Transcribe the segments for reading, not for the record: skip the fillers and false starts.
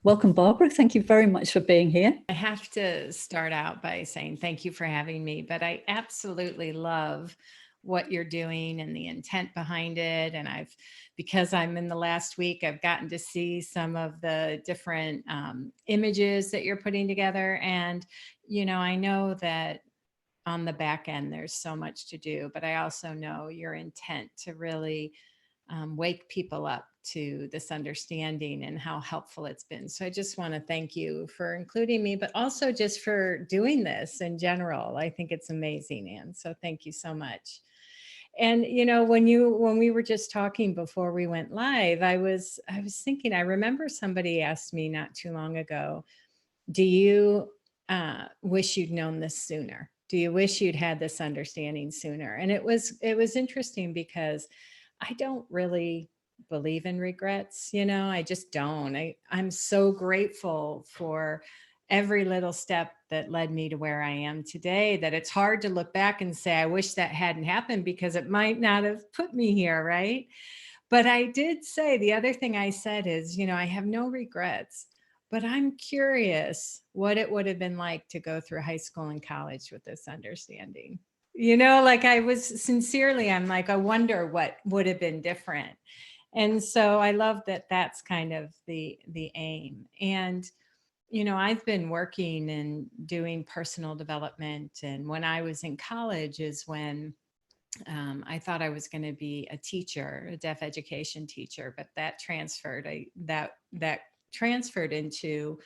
Welcome, Barbara. Thank you very much for being here. I have to start out by saying thank you for having me, but I absolutely love what you're doing and the intent behind it. And because I'm in the last week, I've gotten to see some of the different images that you're putting together. And, I know that on the back end, there's so much to do, but I also know your intent to really wake people up to this understanding and how helpful it's been. So I just want to thank you for including me, but also just for doing this in general. I think it's amazing, Anne. So thank you so much. And when we were just talking before we went live, I was thinking, I remember somebody asked me not too long ago, do you wish you'd known this sooner? Do you wish you'd had this understanding sooner? And it was interesting because I don't really believe in regrets, I just don't. I'm so grateful for every little step that led me to where I am today that it's hard to look back and say, I wish that hadn't happened because it might not have put me here, right? But I did say the other thing I said is, I have no regrets, but I'm curious what it would have been like to go through high school and college with this understanding. Like I was sincerely, I'm like, I wonder what would have been different. And so I love that that's kind of the aim. And I've been working and doing personal development. And when I was in college is when I thought I was going to be a teacher, a deaf education teacher, but that transferred. That transferred into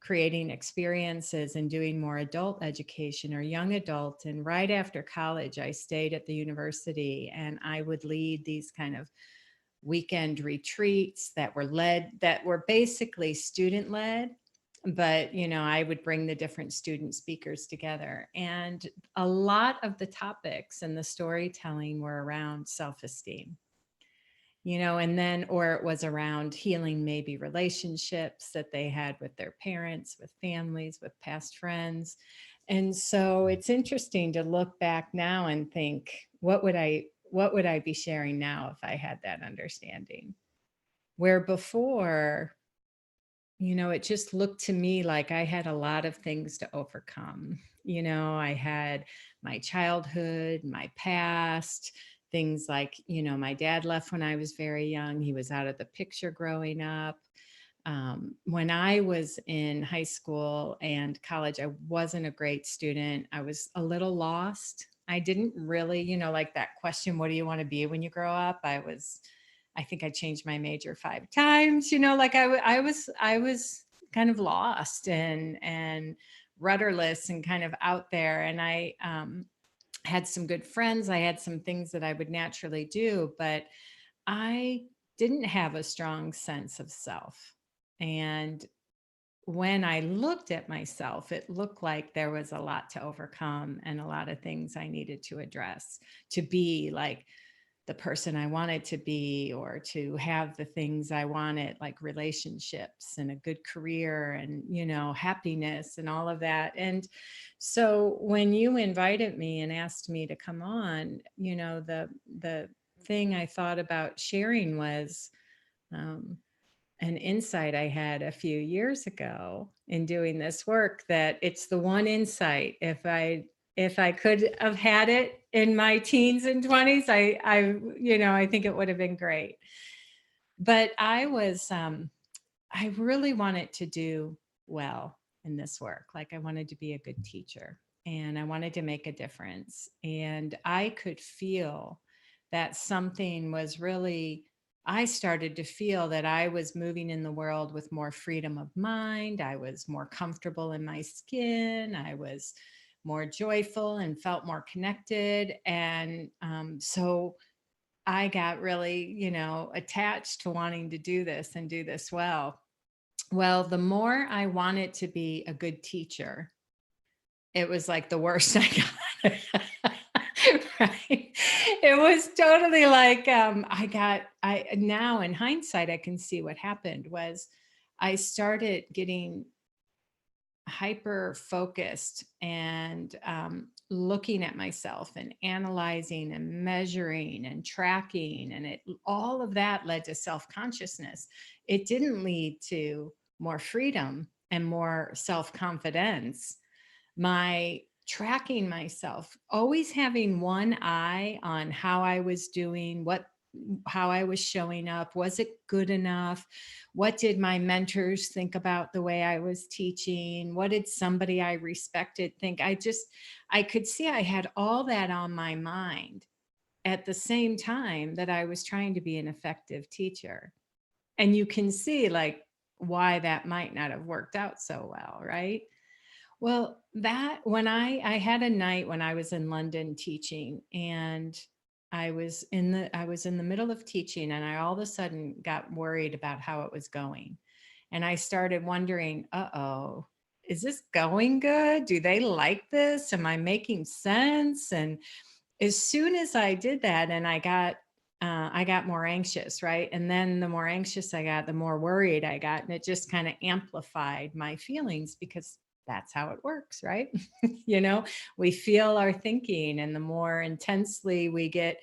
creating experiences and doing more adult education or young adult. And right after college, I stayed at the university and I would lead these kind of weekend retreats that were basically student led, but I would bring the different student speakers together, and a lot of the topics and the storytelling were around self-esteem, and then or it was around healing maybe relationships that they had with their parents, with families, with past friends. And so it's interesting to look back now and think, what would I be sharing now if I had that understanding? Where before, it just looked to me like I had a lot of things to overcome. I had my childhood, my past, things like, my dad left when I was very young. He was out of the picture growing up. When I was in high school and college, I wasn't a great student. I was a little lost. I didn't really, like that question, what do you want to be when you grow up? I think I changed my major 5 times, like I was kind of lost and rudderless and kind of out there. And I had some good friends. I had some things that I would naturally do, but I didn't have a strong sense of self. And when I looked at myself, it looked like there was a lot to overcome and a lot of things I needed to address to be like the person I wanted to be, or to have the things I wanted, like relationships and a good career and, happiness and all of that. And so when you invited me and asked me to come on, the thing I thought about sharing was um, an insight I had a few years ago in doing this work, that it's the one insight. If I could have had it in my teens and 20s, I think it would have been great. But I really wanted to do well in this work. Like I wanted to be a good teacher and I wanted to make a difference. And I could feel that something was really, I started to feel that I was moving in the world with more freedom of mind. I was more comfortable in my skin. I was more joyful and felt more connected. And so I got really, attached to wanting to do this and do this well. Well, the more I wanted to be a good teacher, it was like the worst I got. Right. It was totally like I now in hindsight, I can see what happened was I started getting hyper focused and looking at myself and analyzing and measuring and tracking, and it all of that led to self-consciousness. It didn't lead to more freedom and more self-confidence. My tracking myself, always having one eye on how I was doing, how I was showing up. Was it good enough? What did my mentors think about the way I was teaching? What did somebody I respected think? I could see I had all that on my mind at the same time that I was trying to be an effective teacher. And you can see like why that might not have worked out so well, right? Well, that when I had a night when I was in London teaching, and I was in the middle of teaching, and I all of a sudden got worried about how it was going. And I started wondering, uh-oh, is this going good? Do they like this? Am I making sense? And as soon as I did that, and I got more anxious, right? And then the more anxious I got, the more worried I got. And it just kind of amplified my feelings, because that's how it works, right? You know, we feel our thinking, and the more intensely we get,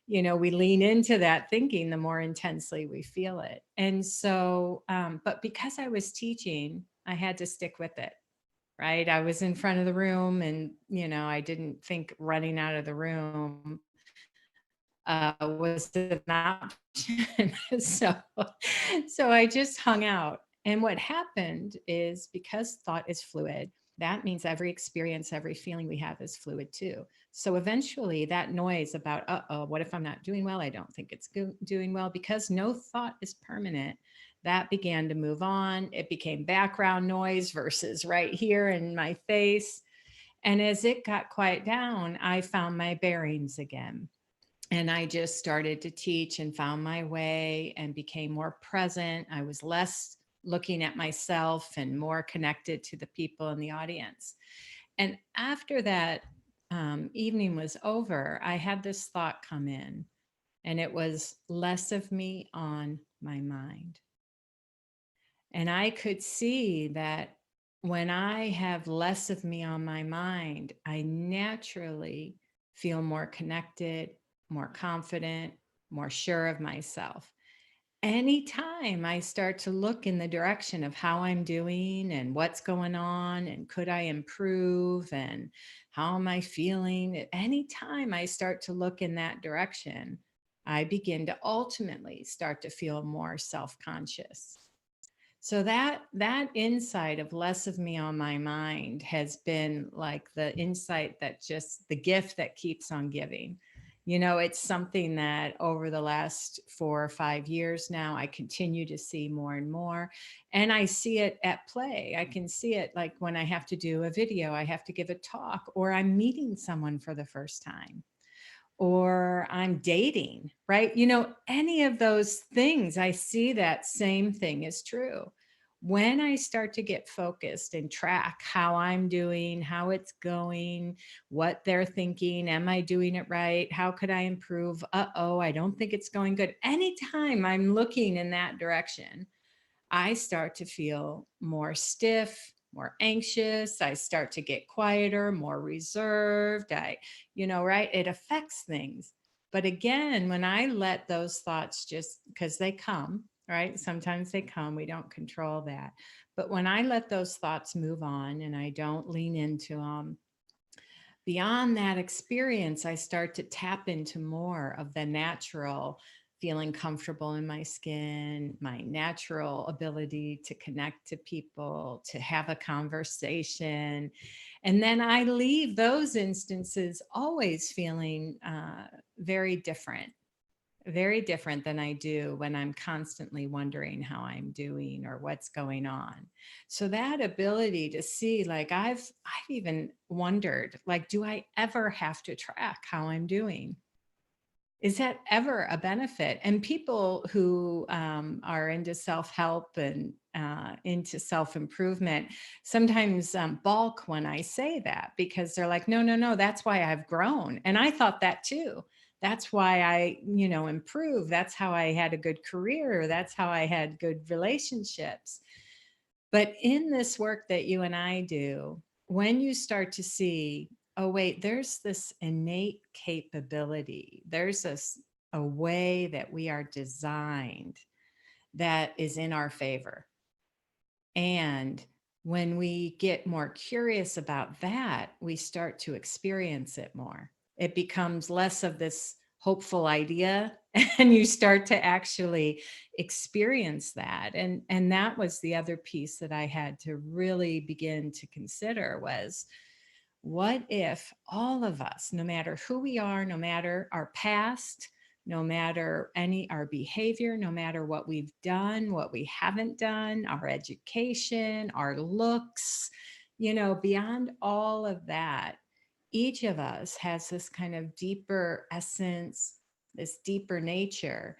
we lean into that thinking, the more intensely we feel it. And so, but because I was teaching, I had to stick with it, right? I was in front of the room, and, I didn't think running out of the room was an option. So I just hung out. And what happened is, because thought is fluid, that means every experience, every feeling we have is fluid too. So eventually that noise about, uh-oh, what if I'm not doing well? I don't think it's doing well, because no thought is permanent. That began to move on. It became background noise versus right here in my face. And as it got quiet down, I found my bearings again. And I just started to teach and found my way and became more present. I was less looking at myself and more connected to the people in the audience. And after that evening was over, I had this thought come in, and it was less of me on my mind. And I could see that when I have less of me on my mind, I naturally feel more connected, more confident, more sure of myself. Anytime I start to look in the direction of how I'm doing and what's going on and could I improve and how am I feeling, anytime I start to look in that direction, I begin to ultimately start to feel more self-conscious. So that insight of less of me on my mind has been like the insight that just the gift that keeps on giving. It's something that over the last 4 or 5 years now, I continue to see more and more. And I see it at play. I can see it like when I have to do a video, I have to give a talk, or I'm meeting someone for the first time, or I'm dating, right? Any of those things, I see that same thing is true. When I start to get focused and track how I'm doing, how it's going, what they're thinking, am I doing it right? How could I improve? Uh-oh, I don't think it's going good. Anytime I'm looking in that direction, I start to feel more stiff, more anxious. I start to get quieter, more reserved. Right? It affects things. But again, when I let those thoughts, just because they come, right? Sometimes they come, we don't control that. But when I let those thoughts move on and I don't lean into them, beyond that experience, I start to tap into more of the natural feeling comfortable in my skin, my natural ability to connect to people, to have a conversation. And then I leave those instances always feeling very different than I do when I'm constantly wondering how I'm doing or what's going on. So that ability to see, like I've even wondered, like, do I ever have to track how I'm doing? Is that ever a benefit? And people who are into self-help and into self-improvement sometimes balk when I say that, because they're like, no, no, no, that's why I've grown. And I thought that too. That's why I, improved. That's how I had a good career. That's how I had good relationships. But in this work that you and I do, when you start to see, oh, wait, there's this innate capability, there's a way that we are designed that is in our favor. And when we get more curious about that, we start to experience it more. It becomes less of this hopeful idea and you start to actually experience that. And that was the other piece that I had to really begin to consider was, what if all of us, no matter who we are, no matter our past, no matter our behavior, no matter what we've done, what we haven't done, our education, our looks, beyond all of that, each of us has this kind of deeper essence, this deeper nature.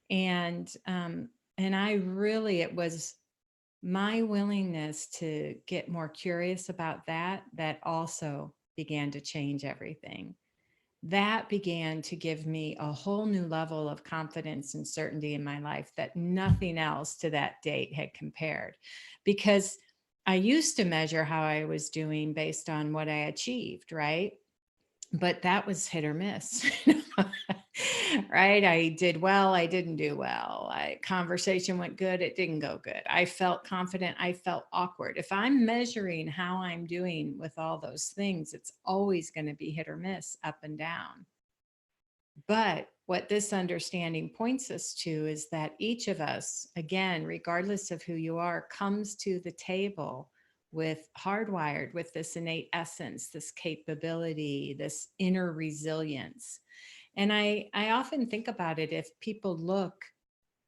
And I really, it was my willingness to get more curious about that also began to change everything. That began to give me a whole new level of confidence and certainty in my life that nothing else to that date had compared. Because I used to measure how I was doing based on what I achieved, right? But that was hit or miss. Right? I did well, I didn't do well. Conversation went good, it didn't go good. I felt confident, I felt awkward. If I'm measuring how I'm doing with all those things, it's always going to be hit or miss, up and down. But what this understanding points us to is that each of us, again, regardless of who you are, comes to the table with hardwired with this innate essence, this capability, this inner resilience. And I often think about it, if people look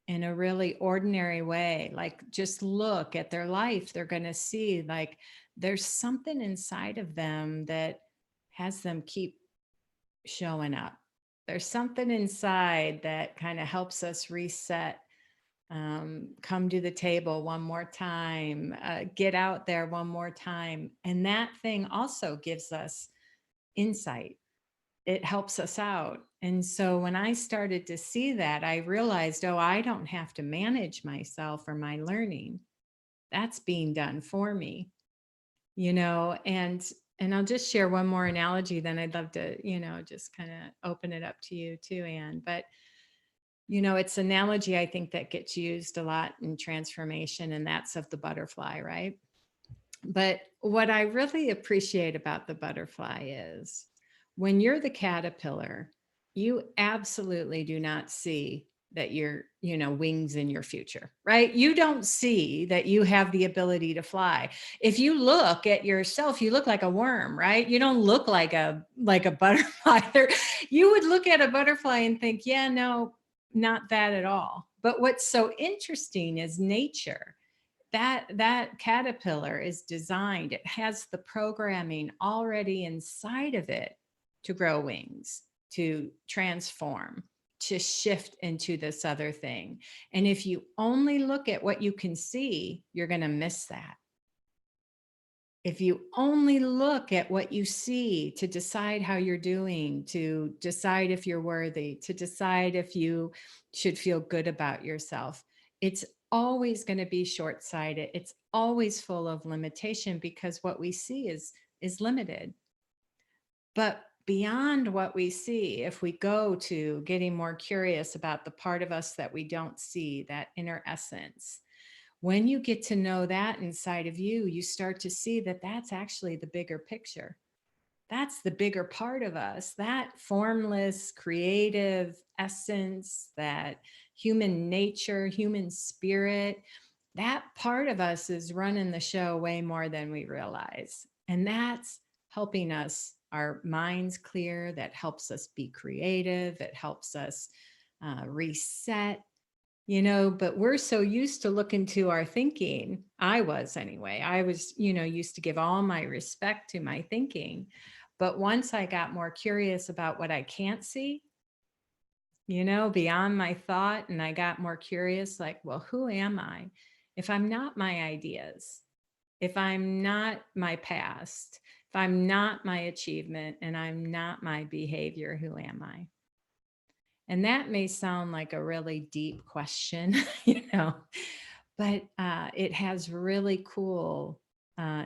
in a really ordinary way, like just look at their life, they're going to see like there's something inside of them that has them keep showing up. There's something inside that kind of helps us reset, come to the table one more time, get out there one more time. And that thing also gives us insight. It helps us out. And so when I started to see that, I realized, oh, I don't have to manage myself or my learning. That's being done for me, and I'll just share one more analogy, then I'd love to, just kind of open it up to you too, Anne. But it's an analogy I think that gets used a lot in transformation, and that's of the butterfly, right? But what I really appreciate about the butterfly is when you're the caterpillar, you absolutely do not see that you're, wings in your future, right? You don't see that you have the ability to fly. If you look at yourself, you look like a worm, right? You don't look like a butterfly. You would look at a butterfly and think, yeah, no, not that at all. But what's so interesting is nature. That caterpillar is designed, it has the programming already inside of it to grow wings, to transform, to shift into this other thing. And if you only look at what you can see, you're going to miss that. If you only look at what you see to decide how you're doing, to decide if you're worthy, to decide if you should feel good about yourself, it's always going to be short-sighted. It's always full of limitation because what we see is limited. But beyond what we see, if we go to getting more curious about the part of us that we don't see, that inner essence, when you get to know that inside of you, you start to see that that's actually the bigger picture. That's the bigger part of us, that formless, creative essence, that human nature, human spirit. That part of us is running the show way more than we realize. And that's helping us, our minds clear, that helps us be creative, it helps us reset, but we're so used to looking to our thinking. I was anyway. I was, used to give all my respect to my thinking. But once I got more curious about what I can't see, beyond my thought, and I got more curious, like, well, who am I? If I'm not my ideas, if I'm not my past, if I'm not my achievement, and I'm not my behavior, who am I? And that may sound like a really deep question, but it has really cool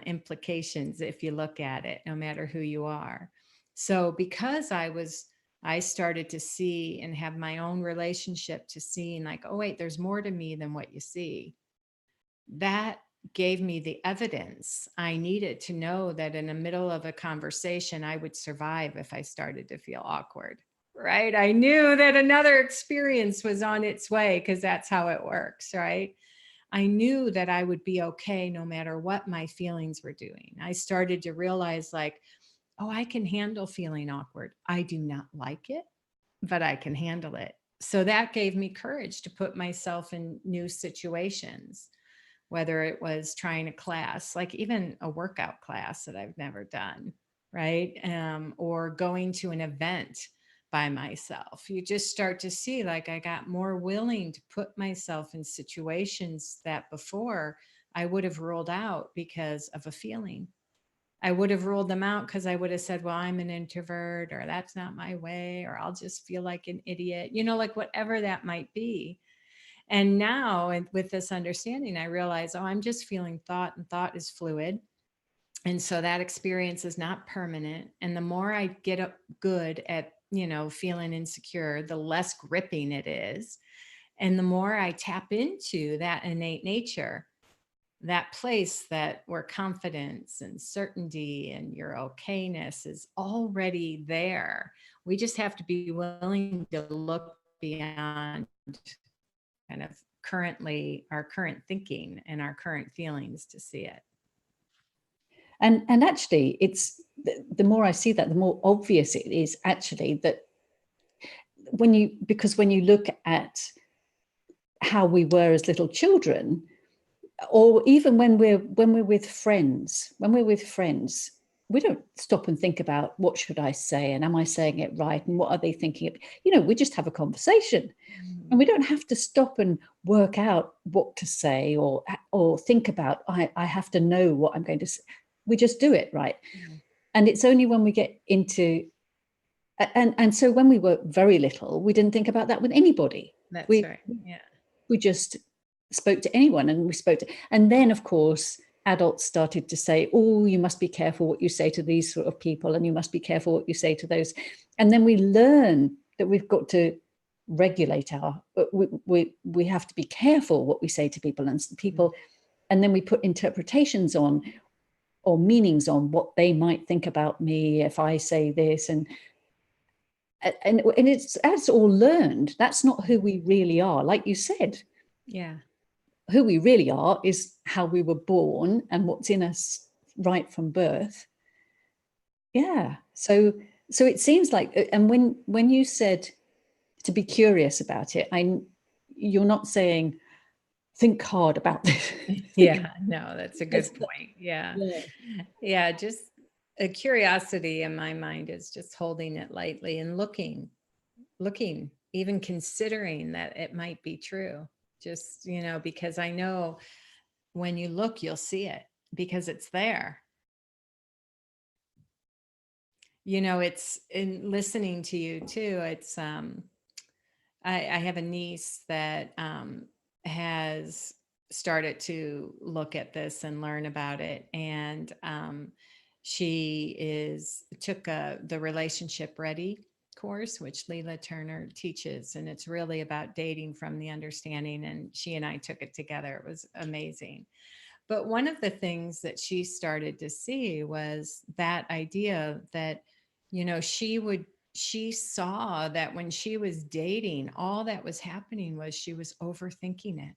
implications if you look at it, no matter who you are. So because I started to see and have my own relationship to seeing like, oh, wait, there's more to me than what you see. That gave me the evidence I needed to know that in the middle of a conversation, I would survive if I started to feel awkward. Right. I knew that another experience was on its way because that's how it works. Right. I knew that I would be okay no matter what my feelings were doing. I started to realize, like, oh, I can handle feeling awkward. I do not like it, but I can handle it. So that gave me courage to put myself in new situations, whether it was trying a class, like even a workout class that I've never done, right? Or going to an event by myself. You just start to see, like, I got more willing to put myself in situations that before I would have ruled out because of a feeling. I would have ruled them out because I would have said, well, I'm an introvert, or that's not my way, or I'll just feel like an idiot, like whatever that might be. And now, and with this understanding, I realize, oh, I'm just feeling thought, and thought is fluid. And so that experience is not permanent. And the more I get up good at, feeling insecure, the less gripping it is. And the more I tap into that innate nature, that place that where confidence and certainty and your okayness is already there. We just have to be willing to look beyond kind of currently our current thinking and our current feelings to see it. And actually, it's the more I see that, the more obvious it is actually that because when you look at how we were as little children, or even when we're with friends, we don't stop and think about what should I say and am I saying it right and what are they thinking. We just have a conversation, and we don't have to stop and work out what to say or think about I have to know what I'm going to say. We just do it, right? And it's only when we get into and so when we were very little, we didn't think about that with anybody. That's we right. Yeah. we just spoke to anyone, and and then of course adults started to say, oh, you must be careful what you say to these sort of people, and you must be careful what you say to those. And then we learn that we've got to regulate we have to be careful what we say to people, and then we put interpretations on or meanings on what they might think about me if I say this, and it's all learned. That's not who we really are, like you said. Yeah. Who we really are is how we were born and what's in us right from birth. Yeah. So it seems like, and when you said to be curious about it, you're not saying think hard about this. Yeah, no, that's a good point. Yeah. Yeah. Yeah, just a curiosity in my mind is just holding it lightly and looking, even considering that it might be true. Just, because I know when you look, you'll see it because it's there. It's in listening to you too. It's I have a niece that has started to look at this and learn about it, and she took the Relationship Ready course, which Leila Turner teaches, and it's really about dating from the understanding. And she and I took it together. It was amazing. But one of the things that she started to see was that idea that, she saw that when she was dating, all that was happening was she was overthinking it.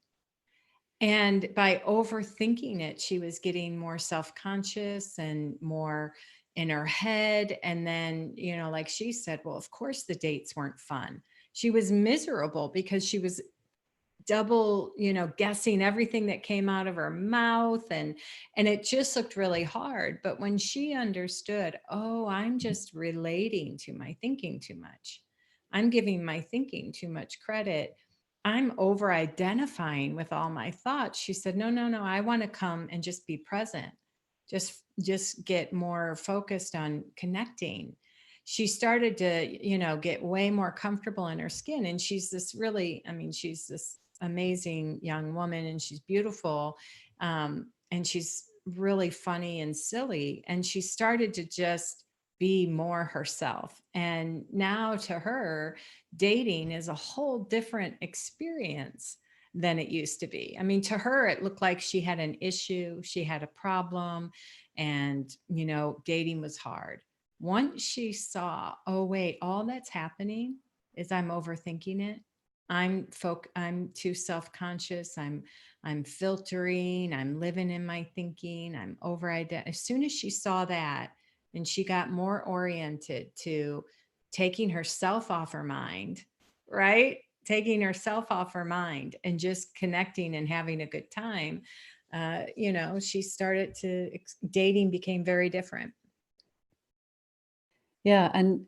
And by overthinking it, she was getting more self conscious and more in her head. And then, like she said, well, of course the dates weren't fun. She was miserable because she was double guessing everything that came out of her mouth, and it just looked really hard. But when she understood, oh, I'm just relating to my thinking too much, I'm giving my thinking too much credit, I'm over identifying with all my thoughts, she said, no, no, no, I want to come and just be present, just get more focused on connecting. She started to get way more comfortable in her skin, and she's this really, I mean, she's this amazing young woman, and she's beautiful, and she's really funny and silly, and she started to just be more herself. And now to her, dating is a whole different experience than it used to be. I mean, to her, it looked like she had an issue, she had a problem, and, dating was hard. Once she saw, oh, wait, all that's happening is I'm overthinking it. I'm too self-conscious. I'm filtering, I'm living in my thinking, I'm over ident. As soon as she saw that, and she got more oriented to taking herself off her mind, right? Taking herself off her mind and just connecting and having a good time. She started to, dating became very different. Yeah. And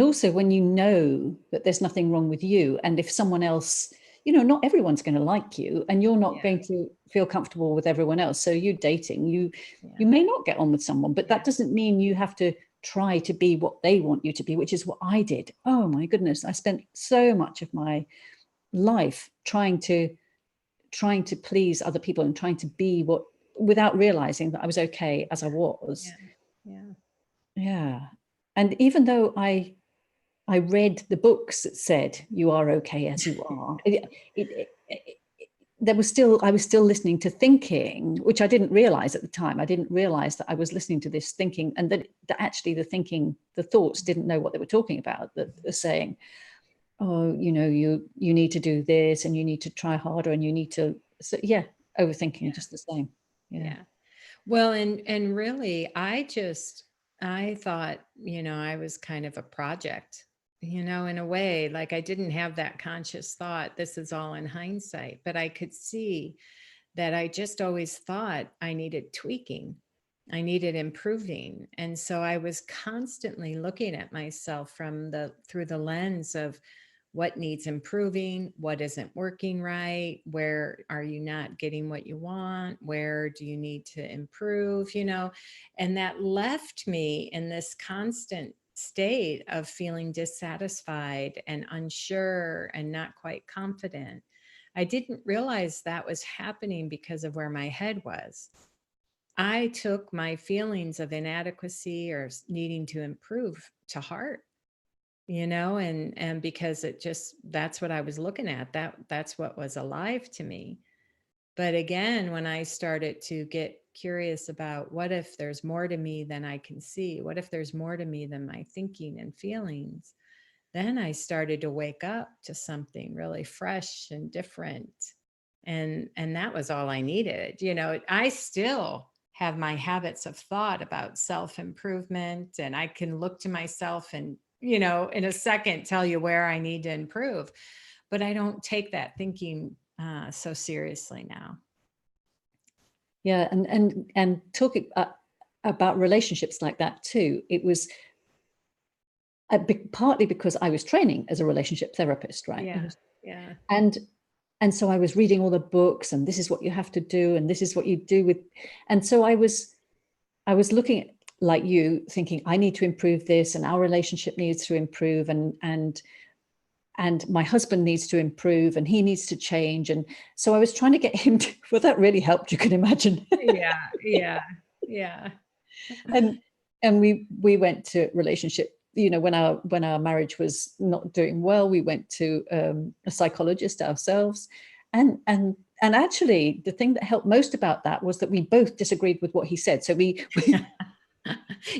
also when you know that there's nothing wrong with you, and if someone else, not everyone's going to like you, and you're not Yeah. going to feel comfortable with everyone else. So you dating, you Yeah. may not get on with someone, but Yeah. that doesn't mean you have to try to be what they want you to be, which is what I did. Oh my goodness. I spent so much of my life trying to please other people and trying to be without realizing that I was okay as I was. Yeah. Yeah. Yeah. And even though I read the books that said you are okay as you are, I was still listening to thinking, which I didn't realize at the time. I didn't realize that I was listening to this thinking, and that actually the thoughts didn't know what they were talking about. That they're saying, oh, you need to do this, and you need to try harder, and you need to. So yeah, overthinking, Yeah. just the same. Yeah. Well, and really, I thought, I was kind of a project, in a way, like I didn't have that conscious thought. This is all in hindsight, but I could see that I just always thought I needed tweaking. I needed improving. And so I was constantly looking at myself through the lens of what needs improving, what isn't working right, where are you not getting what you want, where do you need to improve, and that left me in this constant state of feeling dissatisfied and unsure and not quite confident. I didn't realize that was happening because of where my head was. I took my feelings of inadequacy or needing to improve to heart, and because that's what I was looking at. That's what was alive to me. But again, when I started to get curious about what if there's more to me than I can see? What if there's more to me than my thinking and feelings? Then I started to wake up to something really fresh and different. And that was all I needed. I still have my habits of thought about self-improvement, and I can look to myself and, in a second tell you where I need to improve. But I don't take that thinking so seriously now. Yeah. And talking about relationships like that too, it was partly because I was training as a relationship therapist, right? Yeah. Yeah. And so I was reading all the books, and this is what you have to do, and this is what you do with. And so I was looking at, like you, thinking I need to improve this, and our relationship needs to improve, and my husband needs to improve, and he needs to change. And so I was trying to get him to, well, that really helped, you can imagine. Yeah. Yeah. Yeah. and and we went to relationship, when our marriage was not doing well, we went to a psychologist ourselves. And actually the thing that helped most about that was that we both disagreed with what he said. So we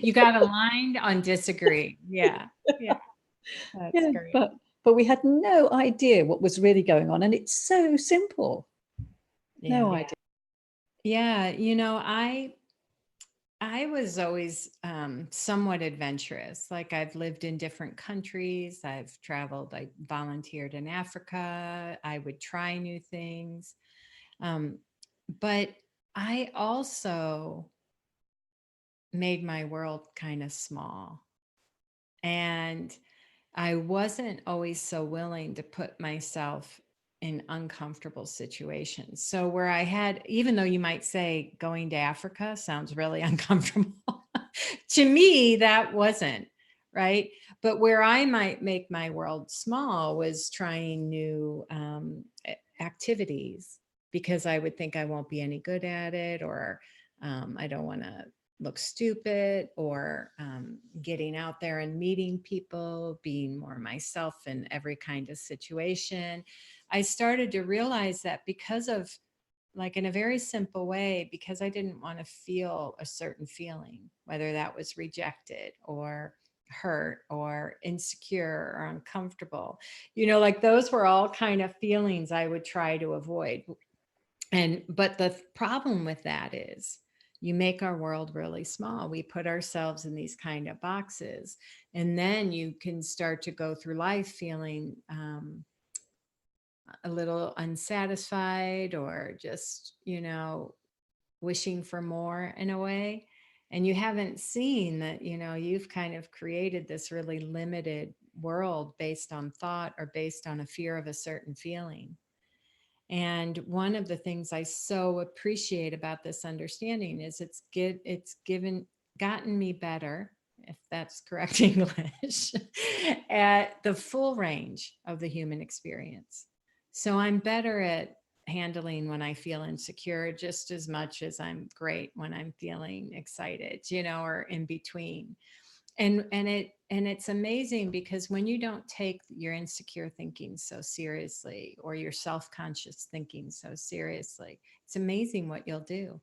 You got aligned on disagree. Yeah. Yeah. That's yeah, great. but we had no idea what was really going on, and it's so simple. Yeah. No idea. Yeah. I was always somewhat adventurous. Like I've lived in different countries. I've traveled, I volunteered in Africa. I would try new things. Um, but I also made my world kind of small. And I wasn't always so willing to put myself in uncomfortable situations. So where I had, even though you might say going to Africa sounds really uncomfortable, to me, that wasn't right. But where I might make my world small was trying new activities, because I would think I won't be any good at it, or I don't want to look stupid, or getting out there and meeting people, being more myself in every kind of situation. I started to realize that because of, like, in a very simple way, because I didn't want to feel a certain feeling, whether that was rejected or hurt or insecure or uncomfortable, like those were all kind of feelings I would try to avoid. But the problem with that is you make our world really small. We put ourselves in these kind of boxes, and then you can start to go through life feeling a little unsatisfied, or just, wishing for more in a way. And you haven't seen that, you've kind of created this really limited world based on thought or based on a fear of a certain feeling. And one of the things I so appreciate about this understanding is gotten me better, if that's correct English, at the full range of the human experience. So I'm better at handling when I feel insecure just as much as I'm great when I'm feeling excited, or in between. And it's amazing, because when you don't take your insecure thinking so seriously, or your self-conscious thinking so seriously, it's amazing what you'll do.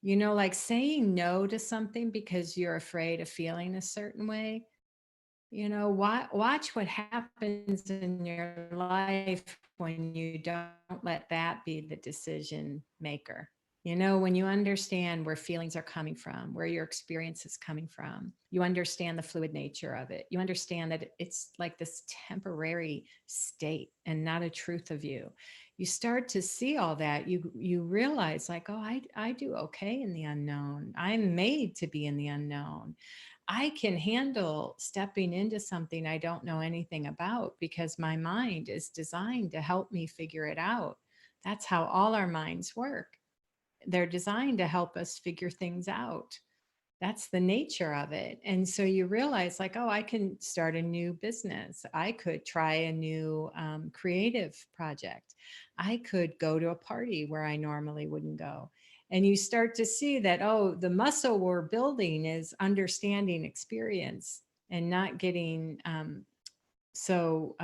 Like saying no to something because you're afraid of feeling a certain way. Watch what happens in your life when you don't let that be the decision maker. When you understand where feelings are coming from, where your experience is coming from, you understand the fluid nature of it. You understand that it's like this temporary state and not a truth of you. You start to see all that. You realize, like, oh, I do okay in the unknown. I'm made to be in the unknown. I can handle stepping into something I don't know anything about, because my mind is designed to help me figure it out. That's how all our minds work. They're designed to help us figure things out. That's the nature of it. And so you realize, like, oh, I can start a new business. I could try a new creative project. I could go to a party where I normally wouldn't go. And you start to see that, oh, the muscle we're building is understanding experience and not getting so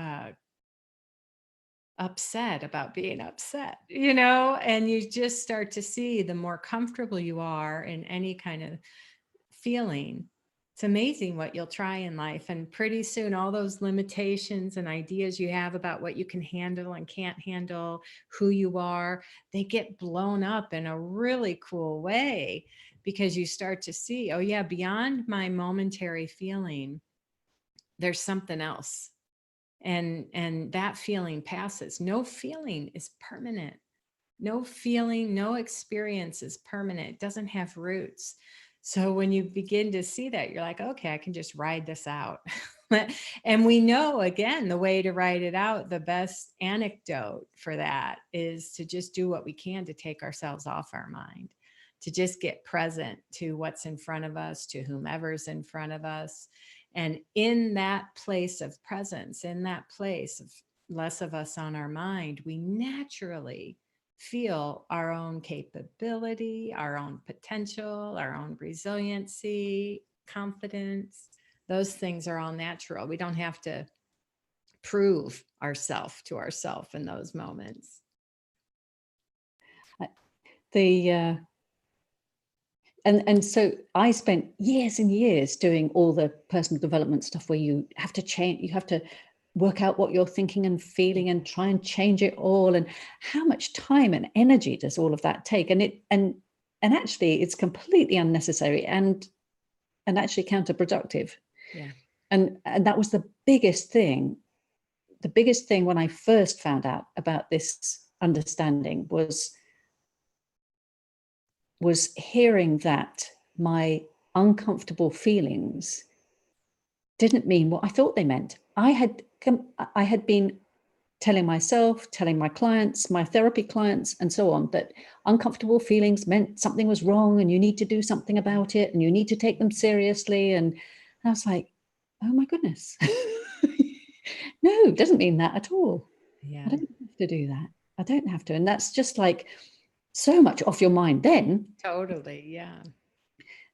upset about being upset, and you just start to see, the more comfortable you are in any kind of feeling, it's amazing what you'll try in life. And pretty soon, all those limitations and ideas you have about what you can handle and can't handle, who you are, they get blown up in a really cool way, because you start to see, oh yeah, beyond my momentary feeling, there's something else. And that feeling passes. No feeling is permanent. No feeling, no experience is permanent. It doesn't have roots. So when you begin to see that, you're like, okay, I can just ride this out. And we know, again, the way to ride it out, the best anecdote for that is to just do what we can to take ourselves off our mind, to just get present to what's in front of us, to whomever's in front of us. And in that place of presence, in that place of less of us on our mind, we naturally feel our own capability, our own potential, our own resiliency, confidence. Those things are all natural. We don't have to prove ourselves to ourselves in those moments. The and so I spent years and years doing all the personal development stuff where you have to change, you have to work out what you're thinking and feeling and try and change it all. And how much time and energy does all of that take? And actually it's completely unnecessary and actually counterproductive. Yeah. And that was the biggest thing. The biggest thing when I first found out about this understanding was hearing that my uncomfortable feelings didn't mean what I thought they meant. I had been telling myself, telling my clients, my therapy clients, and so on, that uncomfortable feelings meant something was wrong and you need to do something about it and you need to take them seriously. And I was like, oh my goodness. No, it doesn't mean that at all. Yeah. I don't have to do that. I don't have to. And that's just like so much off your mind then. Totally. Yeah.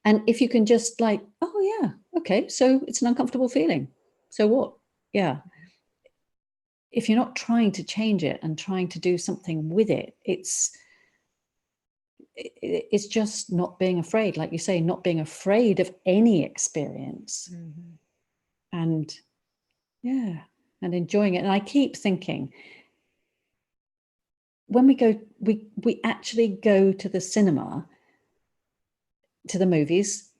And if you can just like, oh yeah, okay, so it's an uncomfortable feeling. So what? Yeah. if you're not trying to change it and trying to do something with it, it's just not being afraid, like you say, not being afraid of any experience. Mm-hmm. And yeah, and enjoying it. And I keep thinking, when we actually go to the cinema, to the movies,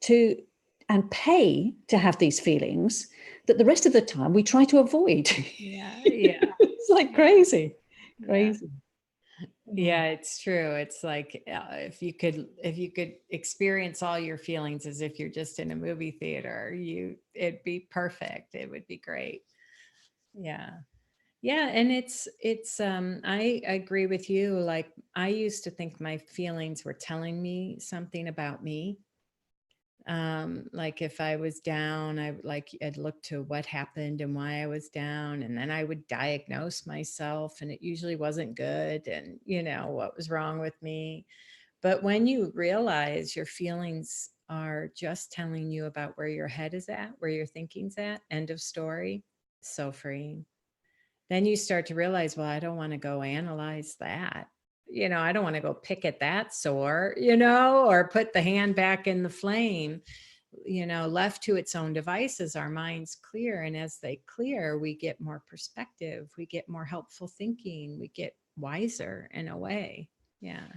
and pay to have these feelings that the rest of the time we try to avoid. Yeah. It's like crazy. Yeah, it's true. It's like if you could experience all your feelings as if you're just in a movie theater, it'd be perfect. It would be great. Yeah. Yeah, and I agree with you. Like, I used to think my feelings were telling me something about me. Like if I was down, I'd look to what happened and why I was down, and then I would diagnose myself, and it usually wasn't good, and what was wrong with me. But when you realize your feelings are just telling you about where your head is at, where your thinking's at, end of story, so freeing. Then you start to realize, well, I don't want to go analyze that. I don't want to go pick at that sore, or put the hand back in the flame. Left to its own devices, our minds clear. And as they clear, we get more perspective, we get more helpful thinking, we get wiser in a way. Yeah.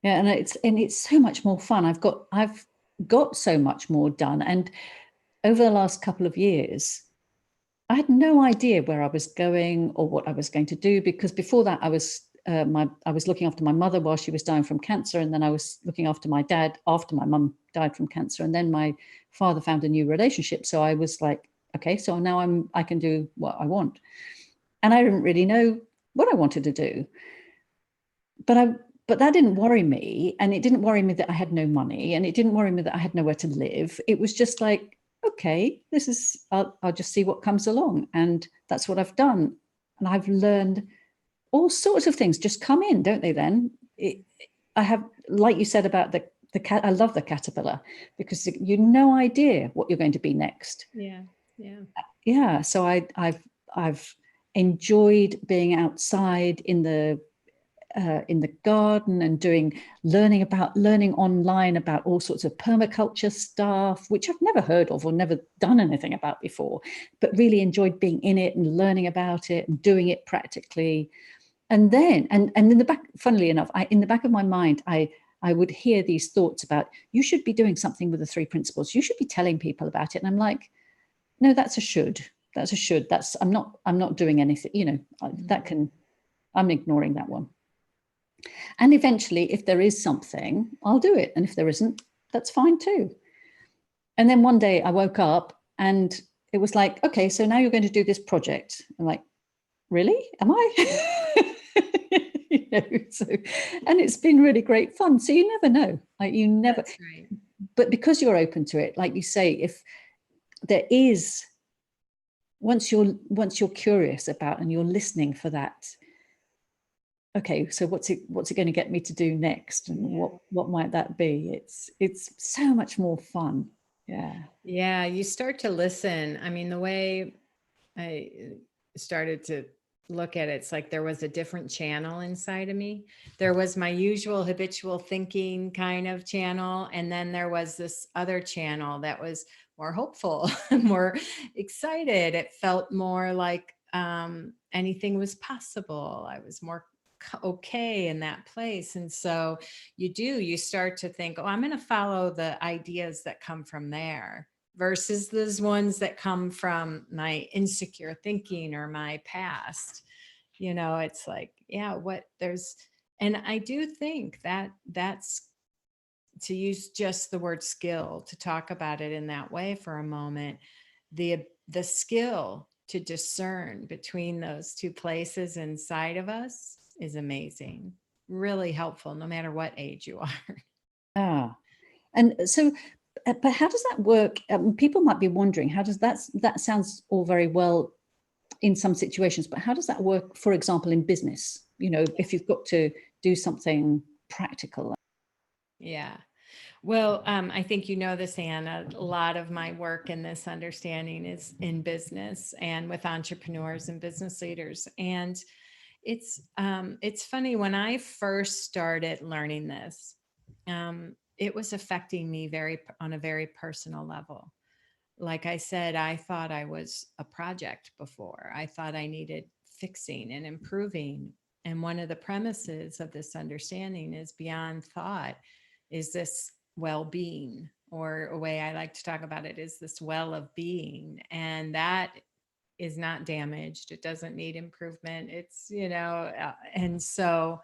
Yeah, and it's so much more fun. I've got so much more done. And over the last couple of years, I had no idea where I was going or what I was going to do, because before that I was looking after my mother while she was dying from cancer, and then I was looking after my dad after my mum died from cancer, and then my father found a new relationship. So I was like, okay, so now I can do what I want, and I didn't really know what I wanted to do, but that didn't worry me, and it didn't worry me that I had no money, and it didn't worry me that I had nowhere to live. It was just like, okay, I'll just see what comes along. And that's what I've done. And I've learned all sorts of things just come in, don't they then? I have, like you said about the cat, I love the caterpillar, because you no idea what you're going to be next. Yeah. So I've enjoyed being outside in the garden and learning online about all sorts of permaculture stuff, which I've never heard of or never done anything about before, but really enjoyed being in it and learning about it and doing it practically. And then, and in the back, funnily enough, in the back of my mind, I would hear these thoughts about, you should be doing something with the 3 principles. You should be telling people about it. And I'm like, no, that's a should. That's a should. I'm not doing anything, I'm ignoring that one. And eventually, if there is something, I'll do it. And if there isn't, that's fine too. And then one day I woke up and it was like, okay, so now you're going to do this project. I'm like, really? Am I? And it's been really great fun. So you never know. Like, you never. That's right. But because you're open to it, like you say, if there is, once you're curious about and you're listening for that, okay, so what's it going to get me to do next, and what might that be? It's so much more fun. Yeah, you start to listen. I mean, the way I started to look at it, it's like there was a different channel inside of me. There was my usual habitual thinking kind of channel, and then there was this other channel that was more hopeful, more excited. It felt more like anything was possible. I was more okay in that place. And so you start to think, oh, I'm going to follow the ideas that come from there versus those ones that come from my insecure thinking or my past. It's like, and I do think that that's, to use just the word skill to talk about it in that way for a moment, the skill to discern between those two places inside of us is amazing, really helpful, no matter what age you are. And so, but how does that work? People might be wondering, how does that sounds all very well in some situations, but how does that work, for example, in business? If you've got to do something practical. Yeah. Well, I think you know this, Anna. A lot of my work in this understanding is in business and with entrepreneurs and business leaders. And it's funny, when I first started learning this, it was affecting me on a very personal level. Like I said, I thought I was a project before. I thought I needed fixing and improving. And one of the premises of this understanding is beyond thought is this well-being, or a way I like to talk about it is this well of being. And that is not damaged. It doesn't need improvement. And so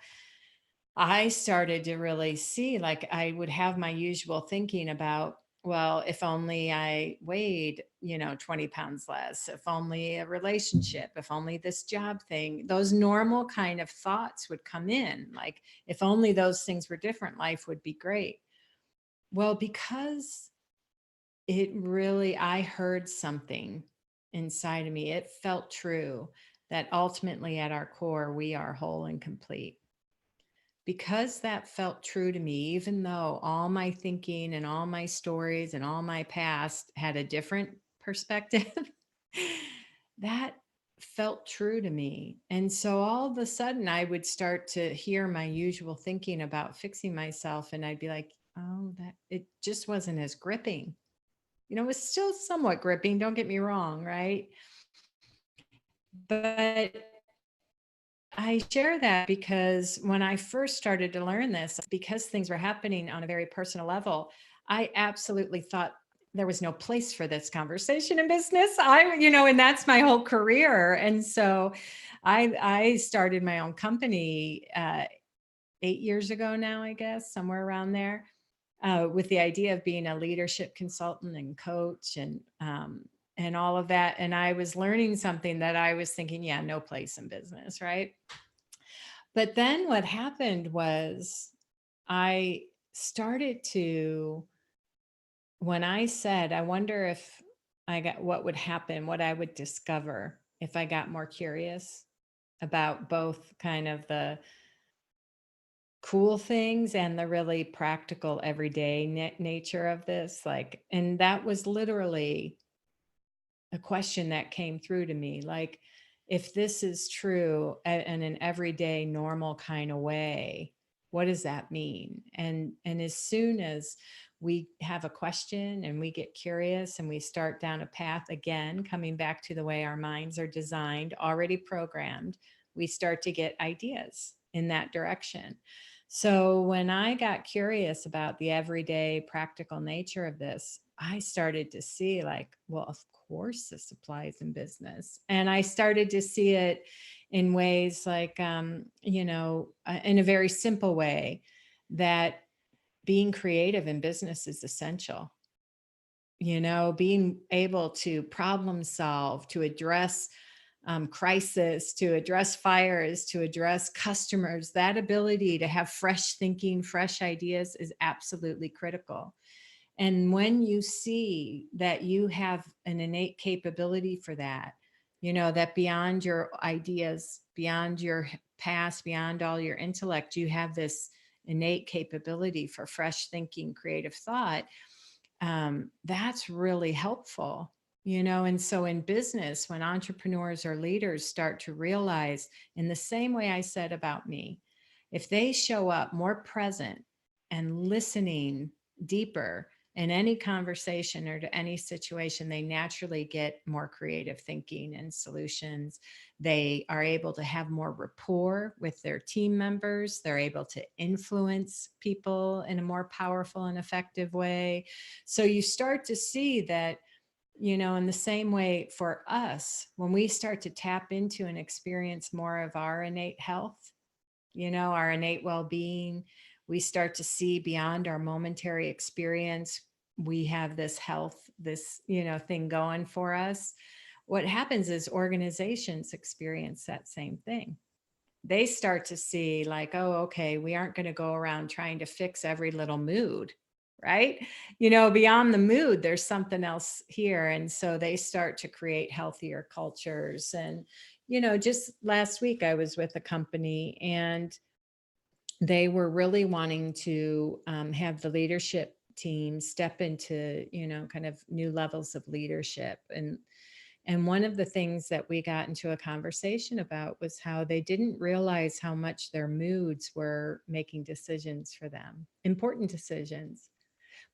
I started to really see, like, I would have my usual thinking about, well, if only I weighed, 20 pounds less, if only a relationship, if only this job thing, those normal kind of thoughts would come in. Like, if only those things were different, life would be great. Well, because I heard something inside of me, it felt true that ultimately at our core, we are whole and complete. Because that felt true to me, even though all my thinking and all my stories and all my past had a different perspective, that felt true to me. And so all of a sudden, I would start to hear my usual thinking about fixing myself, and I'd be like, oh, that it just wasn't as gripping. It was still somewhat gripping, don't get me wrong, right? But I share that because when I first started to learn this, because things were happening on a very personal level, I absolutely thought there was no place for this conversation in business. And that's my whole career. And so I started my own company 8 years ago now, I guess, somewhere around there, with the idea of being a leadership consultant and coach, and all of that. And I was learning something that I was thinking, yeah, no place in business, right? But then what happened was I started to, when I said, I wonder if what would happen, what I would discover if I got more curious about both kind of the cool things and the really practical everyday nature of this. And that was literally a question that came through to me. Like, if this is true in an everyday normal kind of way, what does that mean? And as soon as we have a question and we get curious and we start down a path, again coming back to the way our minds are designed, already programmed, we start to get ideas in that direction. So when I got curious about the everyday practical nature of this, I started to see, like, well, of course this applies in business. And I started to see it in ways like, in a very simple way, that being creative in business is essential. Being able to problem solve, to address crisis, to address fires, to address customers, that ability to have fresh thinking, fresh ideas is absolutely critical. And when you see that you have an innate capability for that, that beyond your ideas, beyond your past, beyond all your intellect, you have this innate capability for fresh thinking, creative thought, that's really helpful. And so in business, when entrepreneurs or leaders start to realize, in the same way I said about me, if they show up more present and listening deeper in any conversation or to any situation, they naturally get more creative thinking and solutions. They are able to have more rapport with their team members. They're able to influence people in a more powerful and effective way. So you start to see that, in the same way for us, when we start to tap into and experience more of our innate health, our innate well-being, we start to see beyond our momentary experience. We have this health, this, thing going for us. What happens is organizations experience that same thing. They start to see, like, oh, okay, we aren't going to go around trying to fix every little mood, right? Beyond the mood, there's something else here. And so they start to create healthier cultures. And, just last week I was with a company, and they were really wanting to have the leadership team step into, kind of new levels of leadership. And one of the things that we got into a conversation about was how they didn't realize how much their moods were making decisions for them, important decisions.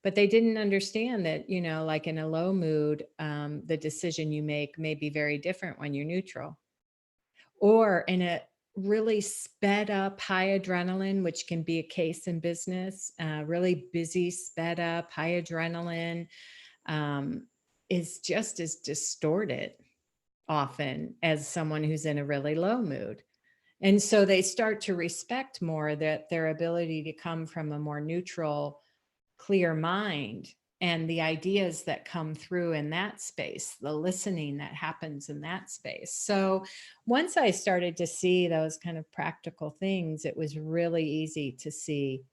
But they didn't understand that, like in a low mood, the decision you make may be very different when you're neutral. Or in a really sped up high adrenaline, which can be a case in business, really busy, sped up, high adrenaline um, is just as distorted often as someone who's in a really low mood. And so they start to respect more that their ability to come from a more neutral, clear mind and the ideas that come through in that space, the listening that happens in that space. So once I started to see those kind of practical things, it was really easy to see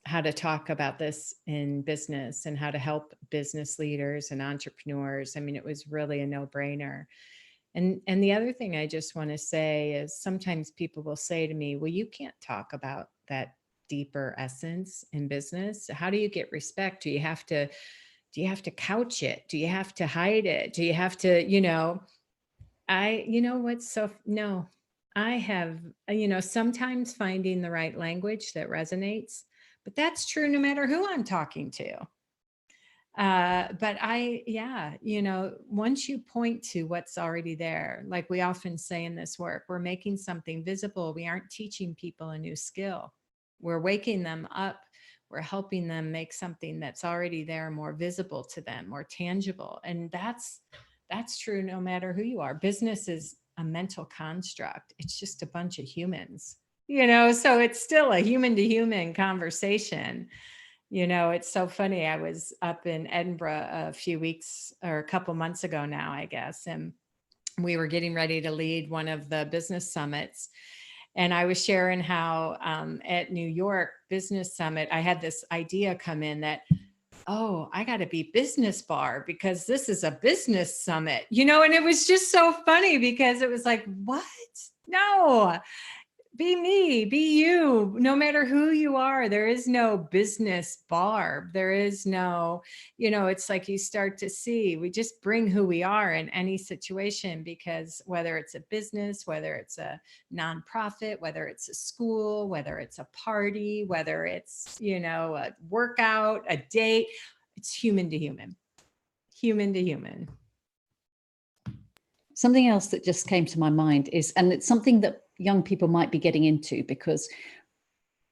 how to talk about this in business and how to help business leaders and entrepreneurs. I mean, it was really a no-brainer. And the other thing I just want to say is sometimes people will say to me, well, you can't talk about that deeper essence in business. How do you get respect? Do you have to couch it? Do you have to hide it? Do you have to, what's so, no, I have, sometimes finding the right language that resonates, but that's true no matter who I'm talking to. But once you point to what's already there, like we often say in this work, we're making something visible. We aren't teaching people a new skill. We're waking them up. We're helping them make something that's already there more visible to them, more tangible. And that's true no matter who you are. Business is a mental construct. It's just a bunch of humans, so it's still a human to human conversation. It's so funny. I was up in Edinburgh a few weeks or a couple months ago now, I guess, and we were getting ready to lead one of the business summits. And I was sharing how at New York Business Summit, I had this idea come in that, oh, I got to be business Barb because this is a business summit, and it was just so funny because it was like, what? No. Be me, be you, no matter who you are. There is no business Barb. There is no, it's like you start to see, we just bring who we are in any situation, because whether it's a business, whether it's a nonprofit, whether it's a school, whether it's a party, whether it's, a workout, a date, it's human to human, human to human. Something else that just came to my mind is, and it's something that young people might be getting into, because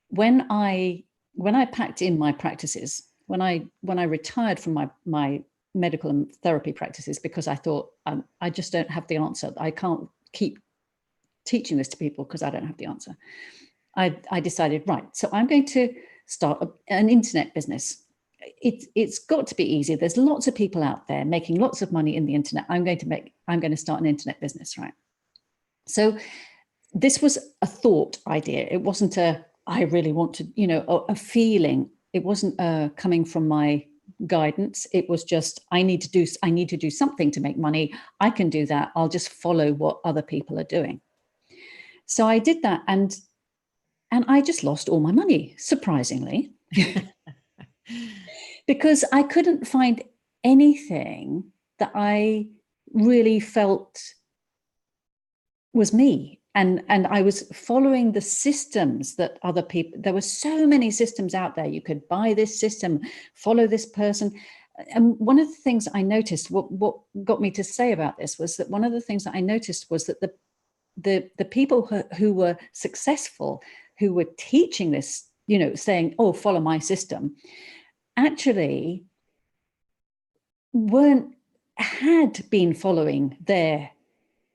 when I packed in my practices, when I retired from my medical and therapy practices, because I thought I just don't have the answer. I can't keep teaching this to people because I don't have the answer. I decided, right, so I'm going to start an internet business. It's got to be easy. There's lots of people out there making lots of money in the internet. I'm going to start an internet business, right? So this was a thought idea. It wasn't I really want to, a feeling. It wasn't coming from my guidance. It was just, I need to do something to make money. I can do that. I'll just follow what other people are doing. So I did that, and I just lost all my money, surprisingly. Because I couldn't find anything that I really felt was me. And I was following the systems that other people, there were so many systems out there. You could buy this system, follow this person. And one of the things I noticed, what got me to say about this was that one of the things that I noticed was that the people who were successful, who were teaching this, saying, oh, follow my system, actually had been following their,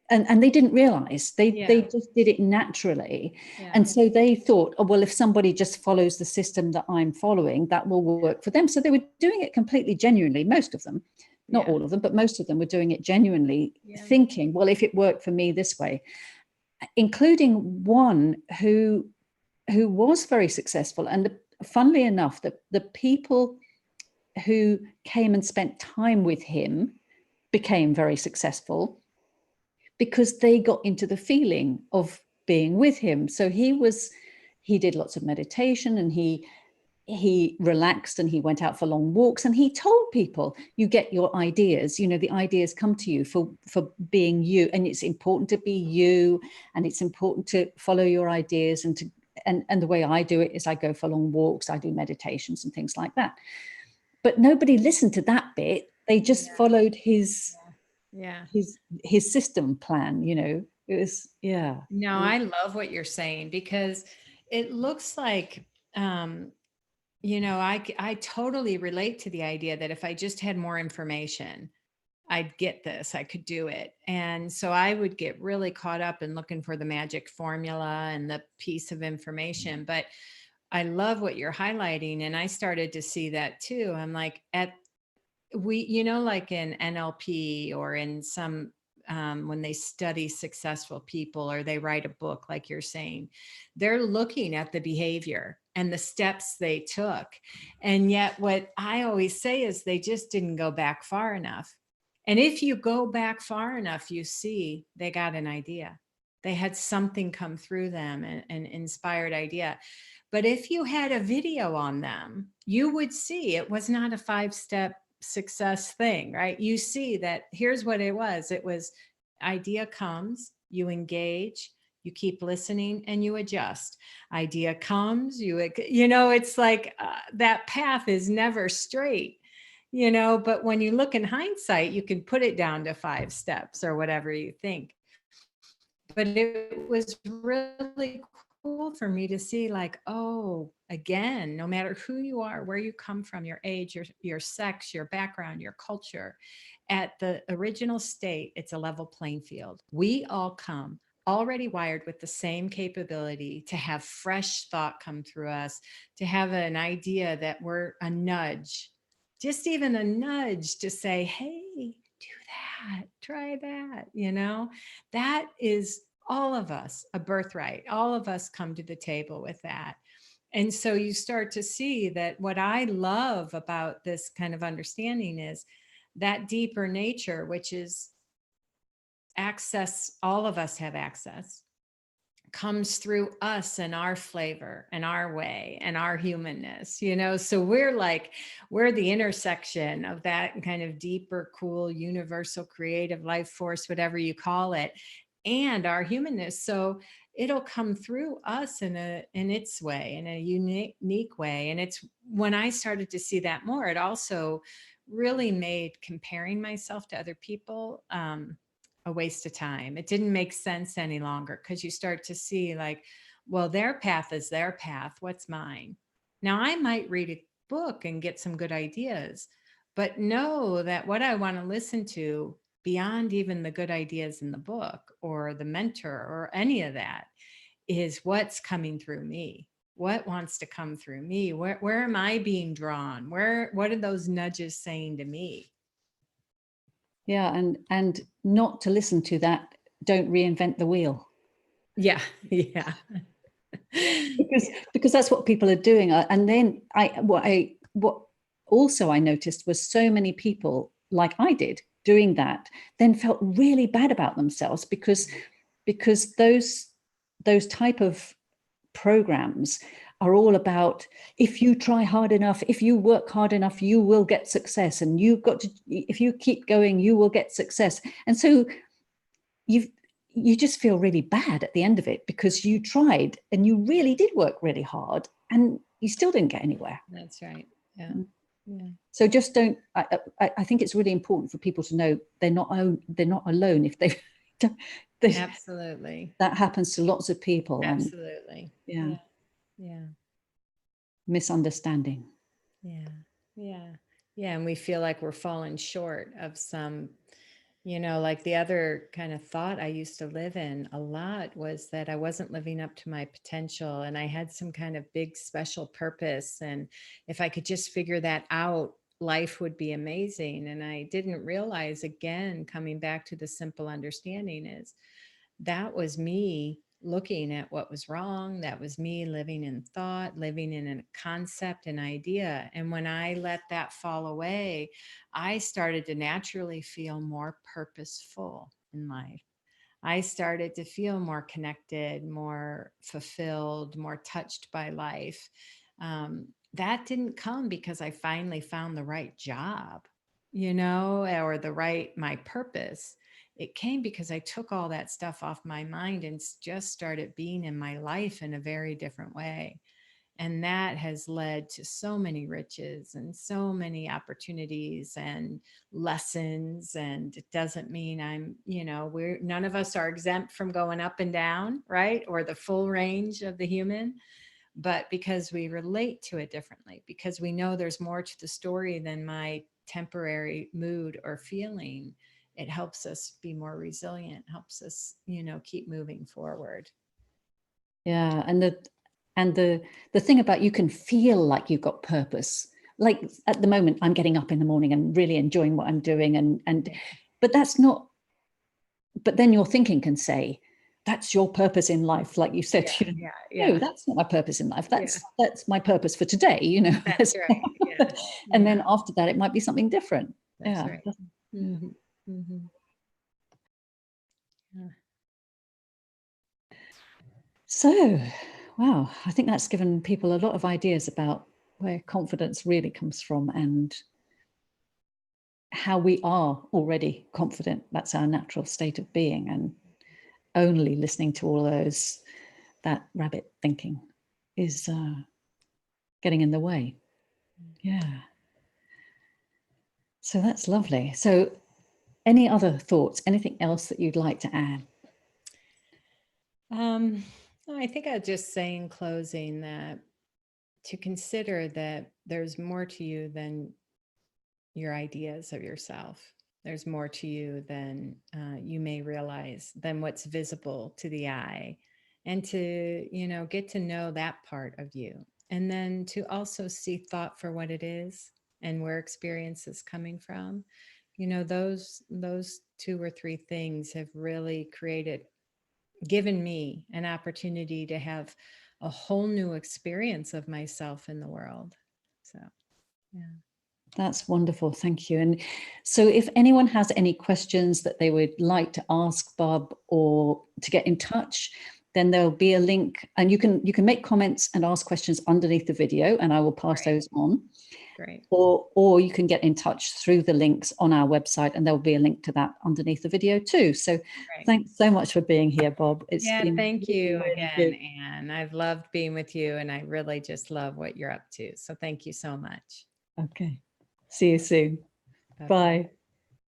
and they didn't realize they just did it naturally. Yeah. And so they thought, oh, well, if somebody just follows the system that I'm following, that will work for them. So they were doing it completely genuinely. Most of them, not all of them, but most of them were doing it genuinely, thinking, well, if it worked for me this way, including one who was very successful. And funnily enough, the people who came and spent time with him became very successful because they got into the feeling of being with him. So he was he did lots of meditation, and he relaxed, and he went out for long walks, and he told people, you get your ideas, the ideas come to you for being you, and it's important to be you, and it's important to follow your ideas, and the way I do it is I go for long walks, I do meditations and things like that. But nobody listened to that bit. They just followed his system plan. It was, yeah. No, I love what you're saying, because it looks like, I totally relate to the idea that if I just had more information, I'd get this, I could do it. And so I would get really caught up in looking for the magic formula and the piece of information. But I love what you're highlighting. And I started to see that too. I'm like, like in NLP, or in some, when they study successful people, or they write a book, like you're saying, they're looking at the behavior and the steps they took. And yet what I always say is they just didn't go back far enough. And if you go back far enough, you see they got an idea. They had something come through them, an inspired idea. But if you had a video on them, you would see it was not a 5-step success thing, right? You see that here's what it was. It was, idea comes, you engage, you keep listening, and you adjust. Idea comes, it's like that path is never straight, but when you look in hindsight, you can put it down to 5 steps or whatever you think. But it was really cool for me to see, like, oh, again, no matter who you are, where you come from, your age, your sex, your background, your culture, at the original state, it's a level playing field. We all come already wired with the same capability to have fresh thought come through us, to have an idea that we're a nudge, just even a nudge to say, hey, do that, try that, that is all of us a birthright. All of us come to the table with that. And so you start to see that what I love about this kind of understanding is that deeper nature, which is access, all of us have access, comes through us and our flavor and our way and our humanness, so we're the intersection of that kind of deeper, cool, universal, creative life force, whatever you call it, and our humanness. So it'll come through us in its way, in a unique way. And it's when I started to see that more, it also really made comparing myself to other people a waste of time. It didn't make sense any longer, because you start to see, like, well, their path is their path. What's mine? Now, I might read a book and get some good ideas, but know that what I want to listen to, beyond even the good ideas in the book or the mentor or any of that, is what's coming through me. What wants to come through me? Where am I being drawn? What are those nudges saying to me? Yeah, and not to listen to that, don't reinvent the wheel. Yeah, yeah. because that's what people are doing. And then what also I noticed was so many people, like I did, doing that, then felt really bad about themselves, because those type of programs are all about, if you try hard enough, if you work hard enough, you will get success, and if you keep going, you will get success. And so you just feel really bad at the end of it, because you tried and you really did work really hard and you still didn't get anywhere. That's right. Yeah. Yeah. So just don't. I think it's really important for people to know they're not alone if they. Absolutely. That happens to lots of people. Absolutely. And, yeah. Misunderstanding. Yeah. And we feel like we're falling short of some, like the other kind of thought I used to live in a lot was that I wasn't living up to my potential, and I had some kind of big special purpose. And if I could just figure that out, life would be amazing. And I didn't realize, again, coming back to the simple understanding, is that was me looking at what was wrong. That was me living in thought, living in a concept, an idea. And when I let that fall away, I started to naturally feel more purposeful in life. I started to feel more connected, more fulfilled, more touched by life. That didn't come because I finally found the right job, or my purpose. It came because I took all that stuff off my mind and just started being in my life in a very different way. And that has led to so many riches and so many opportunities and lessons. And it doesn't mean we're none of us are exempt from going up and down, right? Or the full range of the human, but because we relate to it differently, because we know there's more to the story than my temporary mood or feeling, it helps us be more resilient, helps us, keep moving forward. Yeah. And the thing about, you can feel like you've got purpose. Like at the moment, I'm getting up in the morning and really enjoying what I'm doing. But that's not, but then your thinking can say, that's your purpose in life. Like you said, no, that's not my purpose in life. That's my purpose for today, That's right. Yeah. And then after that, it might be something different. That's right. Mm-hmm. Mm-hmm. Yeah. So, wow, I think that's given people a lot of ideas about where confidence really comes from and how we are already confident. That's our natural state of being, and only listening to all that rabbit thinking is getting in the way. Yeah. So that's lovely. So any other thoughts, anything else that you'd like to add? I think I'd just say in closing that to consider that there's more to you than your ideas of yourself. There's more to you than you may realize, than what's visible to the eye, and to, get to know that part of you. And then to also see thought for what it is and where experience is coming from. Those 2 or 3 things have really given me an opportunity to have a whole new experience of myself in the world. So, yeah. That's wonderful. Thank you. And so if anyone has any questions that they would like to ask Barb or to get in touch, then there'll be a link, and you can make comments and ask questions underneath the video, and I will pass those on. Great. Or you can get in touch through the links on our website, and there'll be a link to that underneath the video too. So thanks so much for being here, Bob. It's been thank you really again, good. Anne. I've loved being with you, and I really just love what you're up to. So thank you so much. Okay. See you soon. Bye-bye. Bye.